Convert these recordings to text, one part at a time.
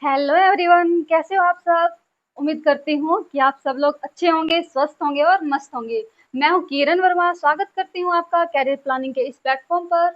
Hello everyone, कैसे हो आप सब। उम्मीद करती हूँ कि आप सब लोग अच्छे होंगे, स्वस्थ होंगे और मस्त होंगे। मैं हूँ किरण वर्मा, स्वागत करती हूँ आपका कैरियर प्लानिंग के इस प्लेटफॉर्म पर।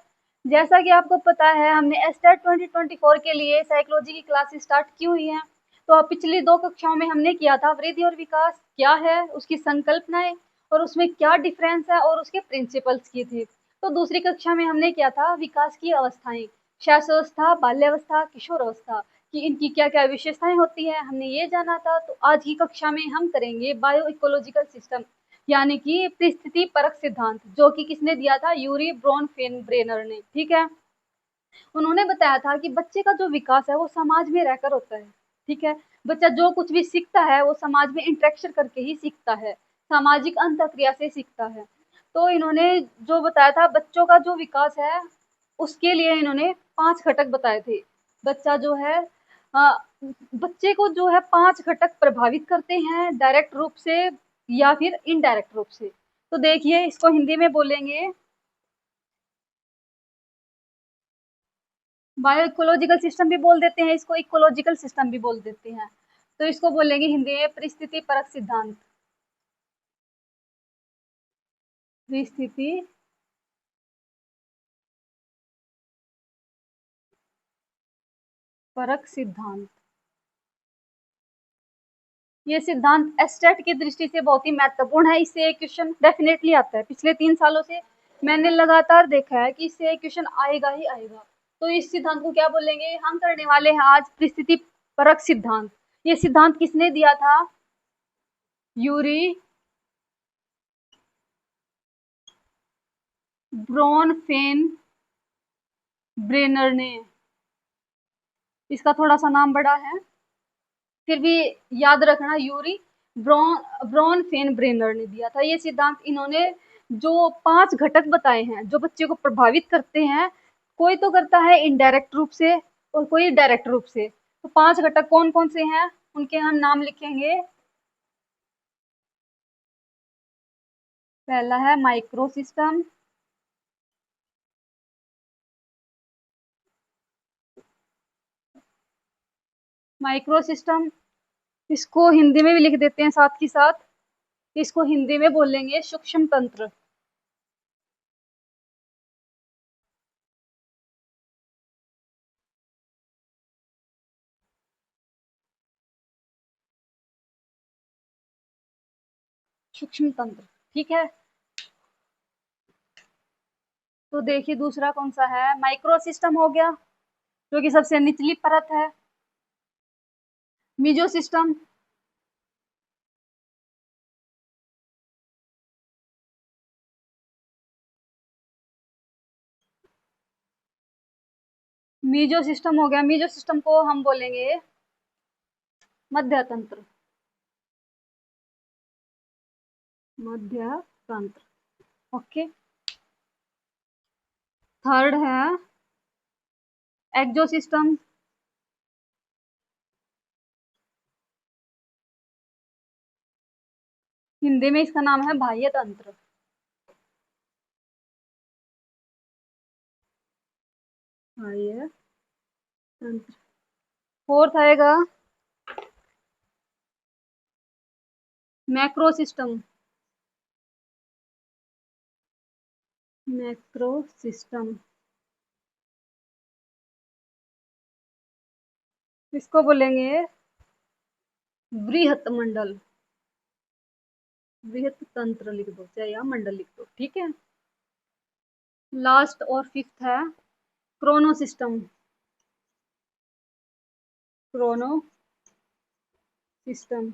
जैसा कि आपको पता है, हमने एस्टेट 2024 के लिए साइकोलॉजी की क्लासेस स्टार्ट की हुई हैं। तो अब पिछली 2 कक्षाओं में हमने किया था वृद्धि और विकास क्या है, उसकी संकल्पनाएं और उसमें क्या डिफरेंस है और उसके प्रिंसिपल्स की थी। तो दूसरी कक्षा में हमने किया था विकास की अवस्थाएं, शैशवावस्था, बाल्यावस्था, किशोर अवस्था कि इनकी क्या-क्या विशेषताएं होती हैं, हमने ये जाना था। तो आज की कक्षा में हम करेंगे बायो इकोलॉजिकल सिस्टम, यानी कि परिस्थिति परक सिद्धांत, जो कि किसने दिया था, यूरी ब्रोनफेनब्रेनर ने। ठीक है, उन्होंने बताया था कि बच्चे का जो विकास है वो समाज में रहकर होता है। ठीक है, बच्चा जो कुछ भी सीखता है वो समाज में इंटरेक्शन करके ही सीखता है, सामाजिक अंतःक्रिया से सीखता है। तो इन्होंने जो बताया था बच्चों का जो विकास है, उसके लिए इन्होंने 5 घटक बताए थे। बच्चा जो है अ, बच्चे को जो है 5 घटक प्रभावित करते हैं, डायरेक्ट रूप से या फिर इनडायरेक्ट रूप से। तो देखिए, इसको हिंदी में बोलेंगे, बायो इकोलॉजिकल सिस्टम भी बोल देते हैं, इसको इकोलॉजिकल सिस्टम भी बोल देते हैं। तो इसको बोलेंगे हिंदी में परिस्थिति परक सिद्धांत। परिस्थिति परक सिद्धांत, ये सिद्धांत एस्टेट की दृष्टि से बहुत ही महत्वपूर्ण है। इससे एक क्वेश्चन डेफिनेटली आता है। पिछले 3 सालों से मैंने लगातार देखा है कि इससे एक क्वेश्चन आएगा ही आएगा। तो इस सिद्धांत को क्या बोलेंगे, हम करने वाले हैं आज परिस्थिति परक सिद्धांत। ये सिद्धांत किसने दिया था, यूरी ब्रोनफेनब्रेनर ने। इसका थोड़ा सा नाम बड़ा है, फिर भी याद रखना, यूरी ब्रोनफेनब्रेनर ने दिया था ये सिद्धांत। इन्होंने जो 5 घटक बताए हैं जो बच्चे को प्रभावित करते हैं, कोई तो करता है इनडायरेक्ट रूप से और कोई डायरेक्ट रूप से। तो 5 घटक कौन कौन से हैं, उनके हम नाम लिखेंगे। पहला है माइक्रो सिस्टम, माइक्रो सिस्टम, इसको हिंदी में भी लिख देते हैं साथ ही साथ। इसको हिंदी में बोलेंगे सूक्ष्म तंत्र। सूक्ष्म तंत्र, ठीक है। तो देखिए दूसरा कौन सा है, माइक्रो सिस्टम हो गया, जो कि सबसे निचली परत है। मीजो सिस्टम, मीजो सिस्टम हो गया। मीजो सिस्टम को हम बोलेंगे मध्य तंत्र, मध्य तंत्र। ओके, थर्ड है एक्सो सिस्टम, हिंदी में इसका नाम है बाह्य तंत्र, बाह्य तंत्र। फोर्थ आएगा मैक्रो सिस्टम, मैक्रो सिस्टम, इसको बोलेंगे बृहत मंडल, बृहत तंत्र लिख दो चाहे या मंडल लिख दो, ठीक है। लास्ट और फिफ्थ है क्रोनो सिस्टम, क्रोनो सिस्टम,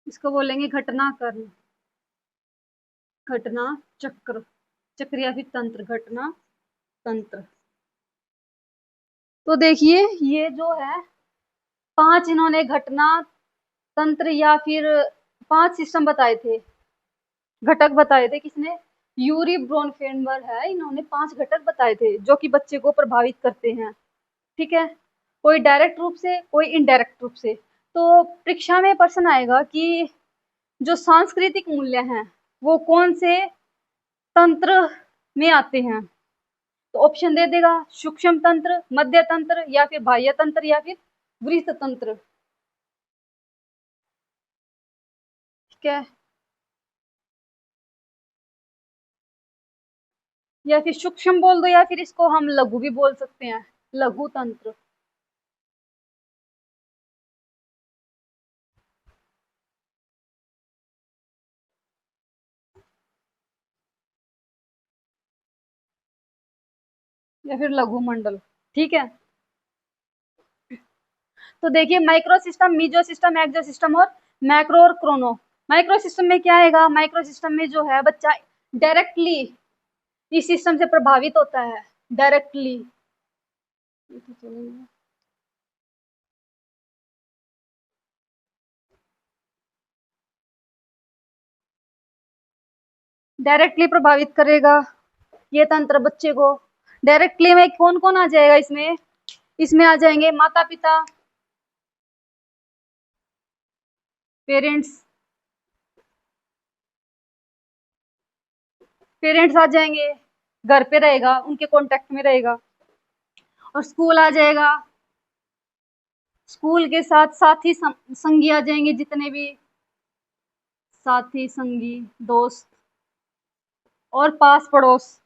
इसको बोलेंगे घटनाक्रम, घटना चक्र, चक्र या फिर तंत्र, घटना तंत्र। तो देखिए ये जो है 5 इन्होंने घटना तंत्र या फिर 5 सिस्टम बताए थे, घटक बताए थे, किसने, यूरी ब्रोनफेनबर है, इन्होंने 5 घटक बताए थे जो कि बच्चे को प्रभावित करते हैं। ठीक है, कोई डायरेक्ट रूप से, कोई इनडायरेक्ट रूप से। तो परीक्षा में प्रश्न आएगा कि जो सांस्कृतिक मूल्य हैं वो कौन से तंत्र में आते हैं। तो ऑप्शन दे देगा, सूक्ष्म तंत्र, मध्य तंत्र, या फिर बाह्य तंत्र, या फिर वृत्त तंत्र। ठीक है, या फिर सूक्ष्म बोल दो, या फिर इसको हम लघु भी बोल सकते हैं, लघु तंत्र। या फिर लघु मंडल। ठीक है, तो देखिए माइक्रो सिस्टम, मीजो सिस्टम, एक्सो सिस्टम और मैक्रो और क्रोनो। माइक्रो सिस्टम में क्या आएगा, माइक्रो सिस्टम में जो है बच्चा डायरेक्टली इस सिस्टम से प्रभावित होता है, डायरेक्टली। डायरेक्टली प्रभावित करेगा ये तंत्र बच्चे को। डायरेक्टली में कौन कौन आ जाएगा इसमें, इसमें आ जाएंगे माता पिता, पेरेंट्स, पेरेंट्स आ जाएंगे, घर पे रहेगा, उनके कांटेक्ट में रहेगा। और स्कूल आ जाएगा, स्कूल के साथ साथी संगी आ जाएंगे, जितने भी साथी संगी दोस्त, और पास पड़ोस,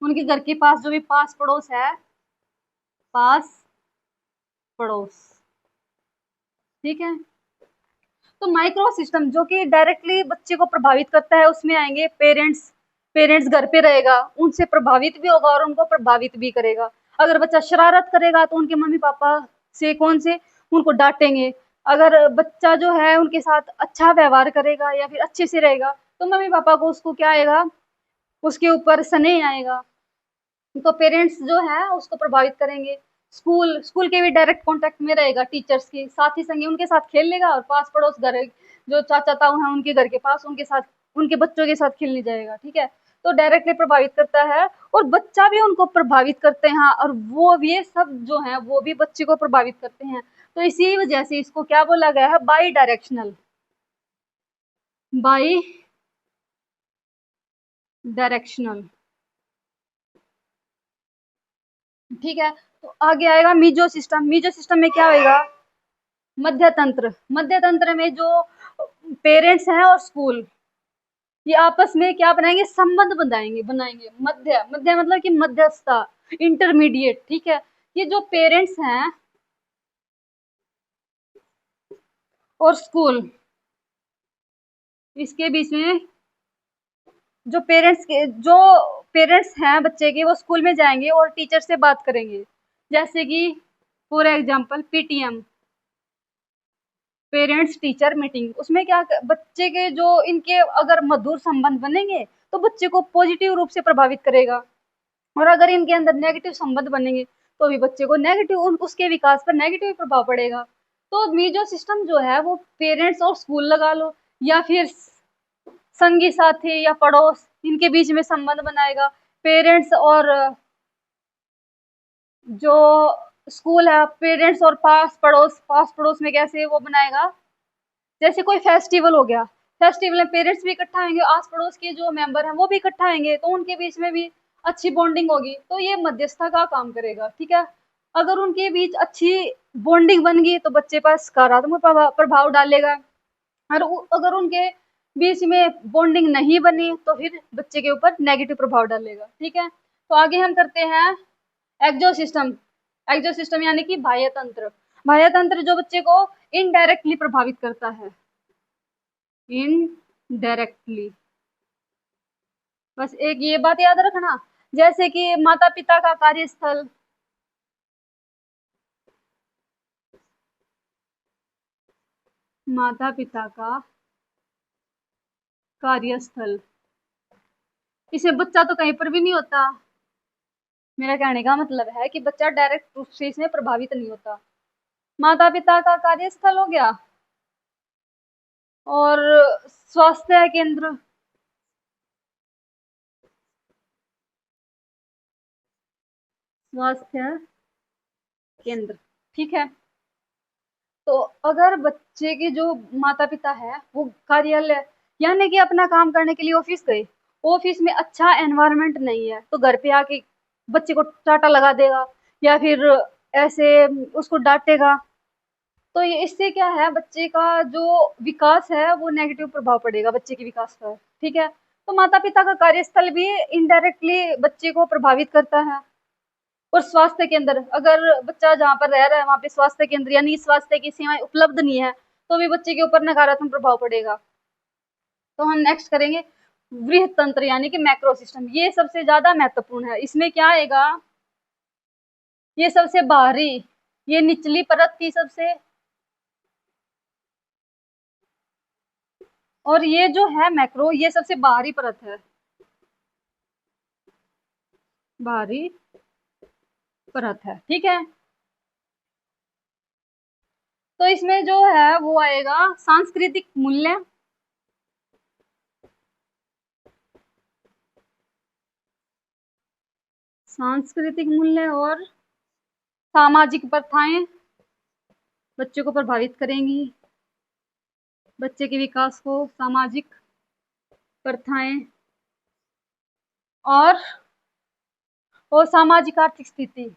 उनके घर के पास जो भी पास पड़ोस है, पास पड़ोस। ठीक है, तो माइक्रो सिस्टम जो कि डायरेक्टली बच्चे को प्रभावित करता है, उसमें आएंगे पेरेंट्स। पेरेंट्स घर पे रहेगा, उनसे प्रभावित भी होगा और उनको प्रभावित भी करेगा। अगर बच्चा शरारत करेगा तो उनके मम्मी पापा से कौन से उनको डांटेंगे। अगर बच्चा जो है उनके साथ अच्छा व्यवहार करेगा या फिर अच्छे से रहेगा, तो मम्मी पापा को उसको क्या आएगा, उसके ऊपर स्नेह आएगा। तो पेरेंट्स जो है उसको प्रभावित करेंगे। स्कूल, स्कूल के भी डायरेक्ट कांटेक्ट में रहेगा टीचर्स के, साथी संगी उनके साथ खेल लेगा, और पास पड़ोस घर जो चाचा ताऊ हैं उनके घर के पास, उनके साथ, उनके बच्चों के साथ खेलने जाएगा। ठीक है, तो डायरेक्टली प्रभावित करता है, और बच्चा भी उनको प्रभावित करते हैं, और वो भी, ये सब जो है वो भी बच्चे को प्रभावित करते हैं। तो इसी वजह से इसको क्या बोला गया है, बाई डायरेक्शनल, बाई डायरेक्शनल। ठीक है, तो आगे आएगा मीजो सिस्टम। मीजो सिस्टम में क्या होगा, मध्य तंत्र। मध्य तंत्र में जो पेरेंट्स हैं और स्कूल, ये आपस में क्या बनाएंगे, संबंध बनाएंगे, बनाएंगे। मध्य, मध्य मतलब कि मध्यस्थता, इंटरमीडिएट। ठीक है, ये जो पेरेंट्स हैं और स्कूल, इसके बीच में जो पेरेंट्स हैं बच्चे के, वो स्कूल में जाएंगे और टीचर से बात करेंगे। जैसे कि for example PTM, parents teacher meeting. उसमें क्या, बच्चे के जो इनके अगर मधुर संबंध बनेंगे तो बच्चे को पॉजिटिव रूप से प्रभावित करेगा, और अगर इनके अंदर नेगेटिव संबंध बनेंगे तो भी बच्चे को नेगेटिव, उसके विकास पर नेगेटिव प्रभाव पड़ेगा। तो मीजो सिस्टम जो है वो पेरेंट्स और स्कूल लगा लो, या फिर संगी साथी या पड़ोस, इनके बीच में संबंध बनाएगा। पेरेंट्स और जो स्कूल है, पेरेंट्स और पास पड़ोस में कैसे वो बनाएगा, जैसे कोई फेस्टिवल हो गया, फेस्टिवल में पेरेंट्स भी इकट्ठा आएंगे, आस पड़ोस के जो मेंबर हैं वो भी इकट्ठा आएंगे, तो उनके बीच में भी अच्छी बॉन्डिंग होगी, तो ये मध्यस्थता का काम करेगा। ठीक है, अगर उनके बीच अच्छी बॉन्डिंग बन गई तो बच्चे पर सकारात्मक प्रभाव डालेगा, और अगर उनके बीच में बॉन्डिंग नहीं बनी तो फिर बच्चे के ऊपर नेगेटिव प्रभाव डालेगा। ठीक है, तो आगे हम करते हैं एक्सो सिस्टम। एक्सो सिस्टम यानी कि बाह्य तंत्र। बाह्य तंत्र जो बच्चे को इनडायरेक्टली प्रभावित करता है, इनडायरेक्टली। बस एक ये बात याद रखना, जैसे कि माता पिता का कार्यस्थल, माता पिता का कार्यस्थल, इसमें बच्चा तो कहीं पर भी नहीं होता। मेरा कहने का मतलब है कि बच्चा डायरेक्ट रूप से इसमें प्रभावित नहीं होता। माता पिता का कार्यस्थल हो गया, और स्वास्थ्य केंद्र, स्वास्थ्य केंद्र। ठीक है, तो अगर बच्चे के जो माता पिता है वो कार्यालय यानी कि अपना काम करने के लिए ऑफिस गए, ऑफिस में अच्छा एनवायरनमेंट नहीं है, तो घर पे आके बच्चे को चाटा लगा देगा या फिर ऐसे उसको डांटेगा, तो ये इससे क्या है, बच्चे का जो विकास है वो नेगेटिव प्रभाव पड़ेगा बच्चे के विकास पर। ठीक है, तो माता पिता का कार्यस्थल भी इनडायरेक्टली बच्चे को प्रभावित करता है। और स्वास्थ्य केंद्र, अगर बच्चा जहाँ पर रह रहा है वहाँ पे स्वास्थ्य केंद्र यानी स्वास्थ्य की सेवाएं उपलब्ध नहीं है तो भी बच्चे के ऊपर नकारात्मक प्रभाव पड़ेगा। तो हम नेक्स्ट करेंगे वृहत तंत्र यानी कि मैक्रो सिस्टम। ये सबसे ज्यादा महत्वपूर्ण है। इसमें क्या आएगा, ये सबसे बाहरी, ये निचली परत की सबसे, और ये जो है मैक्रो, ये सबसे बाहरी परत है, बाहरी परत है। ठीक है, तो इसमें जो है वो आएगा सांस्कृतिक मूल्य, सांस्कृतिक मूल्य और सामाजिक प्रथाएं बच्चे को प्रभावित करेंगी, बच्चे के विकास को सामाजिक प्रथाएं और सामाजिक आर्थिक स्थिति,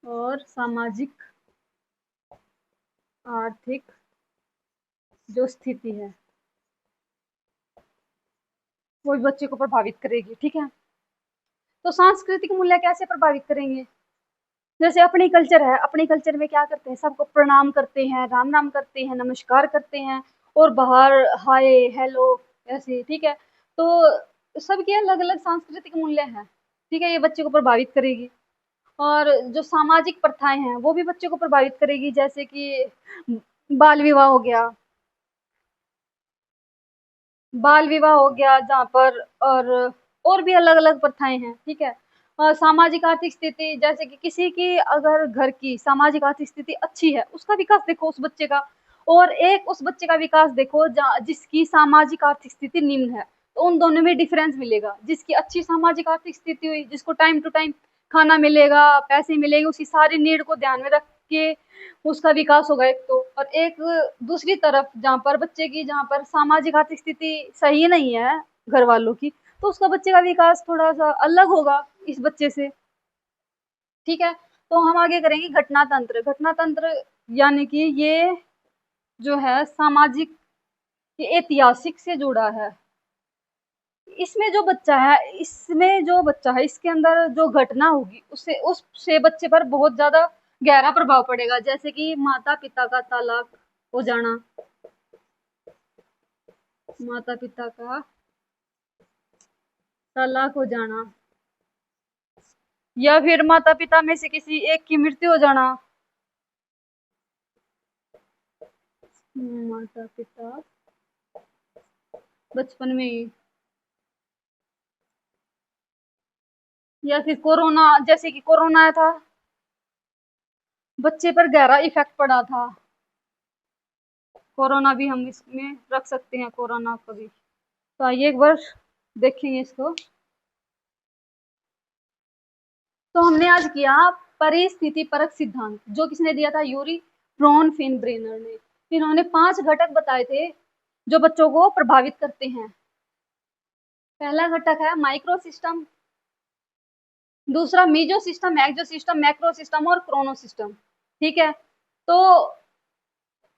और सामाजिक आर्थिक जो स्थिति है वो भी बच्चे को प्रभावित करेगी। ठीक है, तो सांस्कृतिक मूल्य कैसे प्रभावित करेंगे, जैसे अपनी कल्चर है, अपने कल्चर में क्या करते हैं, सबको प्रणाम करते हैं, राम राम करते हैं, नमस्कार करते हैं, और बाहर हाय हेलो ऐसे। ठीक है, तो सबके अलग अलग सांस्कृतिक मूल्य हैं। ठीक है, ये बच्चे को प्रभावित करेगी। और जो सामाजिक प्रथाएं हैं वो भी बच्चे को प्रभावित करेगी, जैसे कि बाल विवाह हो गया, बाल विवाह हो गया जहाँ पर, और भी अलग अलग प्रथाएं हैं। ठीक है, सामाजिक आर्थिक स्थिति, जैसे कि किसी की अगर घर की सामाजिक आर्थिक स्थिति अच्छी है, उसका विकास देखो उस बच्चे का, और एक उस बच्चे का विकास देखो जिसकी सामाजिक आर्थिक स्थिति निम्न है, तो उन दोनों में डिफरेंस मिलेगा। जिसकी अच्छी सामाजिक आर्थिक स्थिति हुई, जिसको टाइम टू टाइम खाना मिलेगा, पैसे मिलेंगे, उसकी सारी नीड को ध्यान में रख के उसका विकास होगा एक तो, और एक दूसरी तरफ जहाँ पर बच्चे की, जहाँ पर सामाजिक आर्थिक स्थिति सही नहीं है घर वालों की, तो उसका बच्चे का विकास थोड़ा सा अलग होगा इस बच्चे से। ठीक है, तो हम आगे करेंगे घटना तंत्र। घटना तंत्र यानी कि ये जो है सामाजिक, ये ऐतिहासिक से जुड़ा है। इसमें जो बच्चा है, इसमें जो बच्चा है, इसके अंदर जो घटना होगी उससे बच्चे पर बहुत ज्यादा गहरा प्रभाव पड़ेगा, जैसे कि माता पिता का तलाक हो जाना, माता पिता का तलाक हो जाना, या फिर माता पिता में से किसी एक की मृत्यु हो जाना, माता पिता बचपन में ही, या फिर कोरोना, जैसे कि कोरोना आया था, बच्चे पर गहरा इफेक्ट पड़ा था, कोरोना भी हम इसमें रख सकते हैं, कोरोना को भी। तो आइए एक बार देखेंगे इसको। तो हमने आज किया परिस्थिति परक सिद्धांत, जो किसने दिया था, यूरी फ्रॉनफेनब्रेनर ने। इन्होंने 5 घटक बताए थे जो बच्चों को प्रभावित करते हैं। पहला घटक है माइक्रो सिस्टम, दूसरा meso system, exo system, macro system और क्रोनो सिस्टम। ठीक है, तो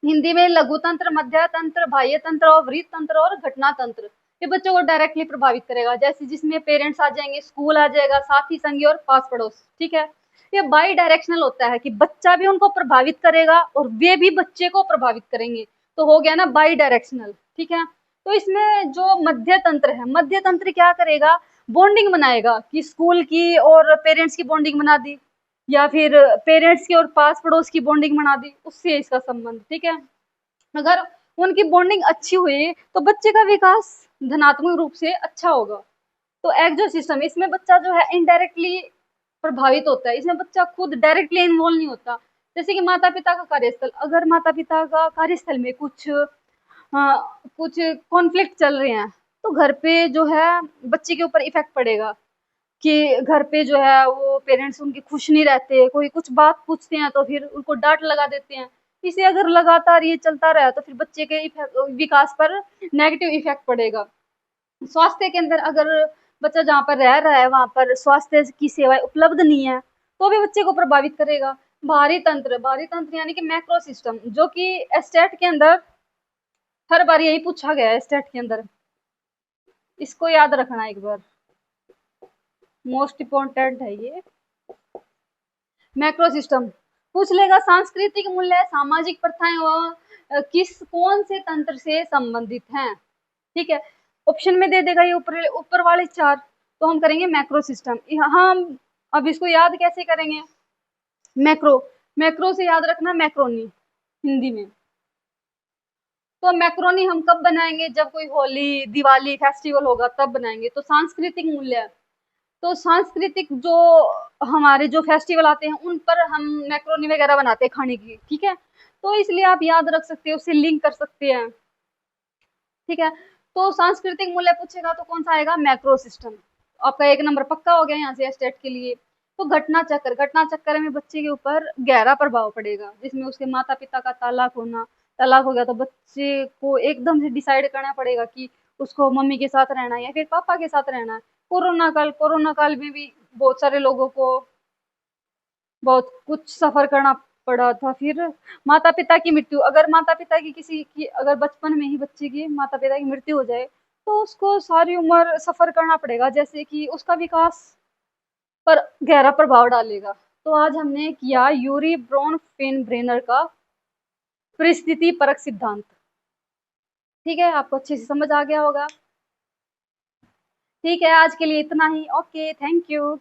हिंदी में लघु तंत्र, मध्य तंत्र, बाह्य तंत्र और वृत्त तंत्र और घटना तंत्र, ये बच्चों को डायरेक्टली प्रभावित करेगा, जैसे जिसमें पेरेंट्स आ जाएंगे, स्कूल आ जाएगा, साथी संगी और पास पड़ोस। ठीक है, ये बाई डायरेक्शनल होता है कि बच्चा भी उनको प्रभावित करेगा और वे भी बच्चे को प्रभावित करेंगे, तो हो गया ना बाई डायरेक्शनल। ठीक है, तो इसमें जो मध्य तंत्र है, मध्य तंत्र क्या करेगा, बॉन्डिंग बनाएगा, कि स्कूल की और पेरेंट्स की बॉन्डिंग बना दी, या फिर पेरेंट्स की और पास पड़ोस की बॉन्डिंग बना दी, उससे इसका संबंध। ठीक है, अगर उनकी बॉन्डिंग अच्छी हुई तो बच्चे का विकास धनात्मक रूप से अच्छा होगा। तो एक्जो सिस्टम, इसमें बच्चा जो है इनडायरेक्टली प्रभावित होता है, इसमें बच्चा खुद डायरेक्टली इन्वॉल्व नहीं होता। जैसे कि माता पिता का कार्यस्थल, अगर माता पिता का कार्यस्थल में कुछ कॉन्फ्लिक्ट चल रहे हैं, तो घर पे जो है बच्चे के ऊपर इफेक्ट पड़ेगा, कि घर पे जो है वो पेरेंट्स उनके खुश नहीं रहते, कोई कुछ बात पूछते हैं तो फिर उनको डांट लगा देते हैं। इसे अगर लगातार ये चलता रहा तो फिर बच्चे के विकास पर नेगेटिव इफेक्ट पड़ेगा। स्वास्थ्य के अंदर अगर बच्चा जहाँ पर रह रहा है वहाँ पर स्वास्थ्य की सेवाएं उपलब्ध नहीं है तो भी बच्चे को प्रभावित करेगा। बाहरी तंत्र यानी कि मैक्रो सिस्टम, जो कि एस्टेट के अंदर हर बार यही पूछा गया है एस्टेट के अंदर, इसको याद रखना एक बार, मोस्ट इम्पोर्टेंट है ये। मैक्रो सिस्टम पूछ लेगा सांस्कृतिक मूल्य सामाजिक प्रथाएं व किस कौन से तंत्र से संबंधित हैं, ठीक है। ऑप्शन में दे देगा ये ऊपर वाले चार, तो हम करेंगे मैक्रो सिस्टम। हम अब इसको याद कैसे करेंगे, मैक्रो, मैक्रो से याद रखना मैक्रोनी हिंदी में। तो मैक्रोनी हम कब बनाएंगे, जब कोई होली दिवाली फेस्टिवल होगा तब बनाएंगे। तो सांस्कृतिक मूल्य, तो सांस्कृतिक जो हमारे जो फेस्टिवल आते हैं उन पर हम मैक्रोनी वगैरह बनाते हैं खाने की, ठीक है। तो इसलिए आप याद रख सकते हो, उससे लिंक कर सकते हैं, ठीक है। तो सांस्कृतिक मूल्य पूछेगा तो कौन सा आएगा, मैक्रो सिस्टम। आपका 1 नंबर पक्का हो गया यहाँ से स्टेट के लिए। तो घटना चक्र में बच्चे के ऊपर गहरा प्रभाव पड़ेगा, जिसमें उसके माता पिता का तलाक हो गया तो बच्चे को एकदम से डिसाइड करना पड़ेगा कि उसको मम्मी के साथ रहना है या फिर पापा के साथ रहना है। कोरोना काल में भी बहुत सारे लोगों को बहुत कुछ सफर करना पड़ा था। फिर माता पिता की मृत्यु, अगर माता पिता की किसी की अगर बचपन में ही बच्चे की माता पिता की मृत्यु हो जाए तो उसको सारी उम्र सफर करना पड़ेगा, जैसे कि उसका विकास पर गहरा प्रभाव डालेगा। तो आज हमने किया यूरी ब्रोनफेनब्रेनर का परिस्थिति परक सिद्धांत, ठीक है। आपको अच्छे से समझ आ गया होगा, ठीक है। आज के लिए इतना ही, ओके, थैंक यू।